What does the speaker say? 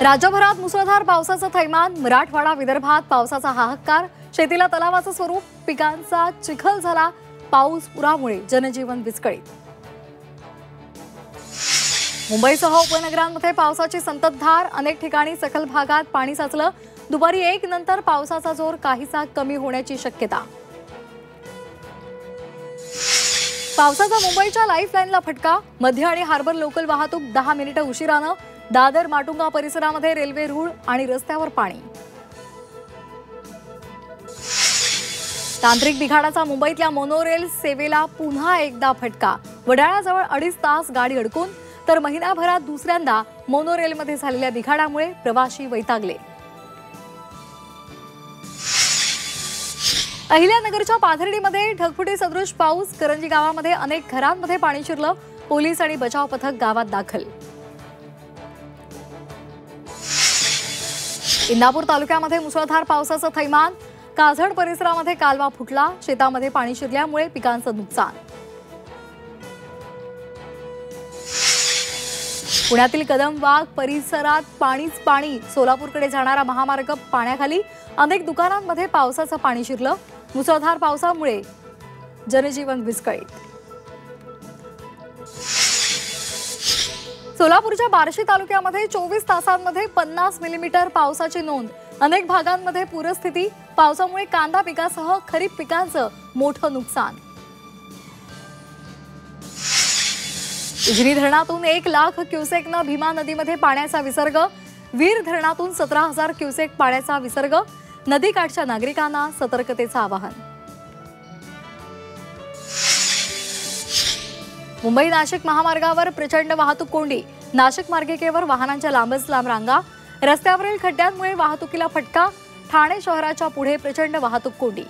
राज्यभरात मुसळधार पावसाचं थैमान, मराठवाडा विदर्भात पावसाचा हाहाकार, शेतीला तलावाचं स्वरूप, पिकांचा चिखल झाला, पाऊस पुरामुळे जनजीवन विस्कळीत। मुंबईसह उपनगरांमध्ये पावसाची संततधार, अनेक ठिकाणी सखल भागात पाणी साचलं। दुपारी 1 नंतर पावसाचा जोर काहीसा कमी होण्याची शक्यता। पावसाचा मुंबईच्या लाईफलाईनला फटका, मध्य आणि हार्बर लोकल वाहतूक 10 मिनिटं उशिरानं। दादर माटुंगा परिसरामध्ये रेल्वे रूळ आणि रस्त्यावर पाणी। तांत्रिक बिघाडाचा मुंबईतल्या मोनोरेल सेवेला पुन्हा एकदा फटका। वडाळ्याजवळ 2.5 तास गाडी अडकून, तर महिनाभरात दुसऱ्यांदा मोनोरेलमध्ये झालेल्या बिघाडामुळे प्रवासी वैतागले। अहिल्यानगरच्या पाथर्डीमध्ये ढगफुटी सदृश पाऊस, करंजी गावामध्ये अनेक घरांमध्ये पाणी शिरलं। पोलीस आणि बचाव पथक गावात दाखल। इंदापूर तालुक्यामध्ये मुसळधार पावसाचं थैमान, काझड परिसरामध्ये कालवा फुटला, शेतामध्ये पाणी शिरल्यामुळे पिकांचं नुकसान। पुण्यातील कदमबाग परिसरात पाणीच पाणी, सोलापूरकडे जाणारा महामार्ग पाण्याखाली, अनेक दुकानांमध्ये पावसाचं पाणी शिरलं। मुसळधार पावसामुळे जनजीवन विस्कळीत। सोलापूरच्या बार्शी तालुक्यामध्ये 24 तासांमध्ये 50 मिलीमीटर पावसाची नोंद, अनेक भागांमध्ये पूरस्थिती, पावसामुळे कांदा पिकासह खरीप पिकांचं मोठं नुकसान। उजनी धरणातून 1 लाख क्युसेकनं भीमा नदीमध्ये पाण्याचा विसर्ग, वीर धरणातून 17,000 क्युसेक पाण्याचा विसर्ग, नदीकाठच्या नागरिकांना सतर्कतेचं आवाहन। मुंबई नाशिक महामार्गावर प्रचंड वाहतूक कोंडी, नाशिक मार्गिकेवर वाहनांच्या लांबच लांब रांगा, रस्त्यावरील खड्ड्यांमुळे वाहतुकीला फटका, ठाणे शहराच्या पुढे प्रचंड वाहतूक कोंडी।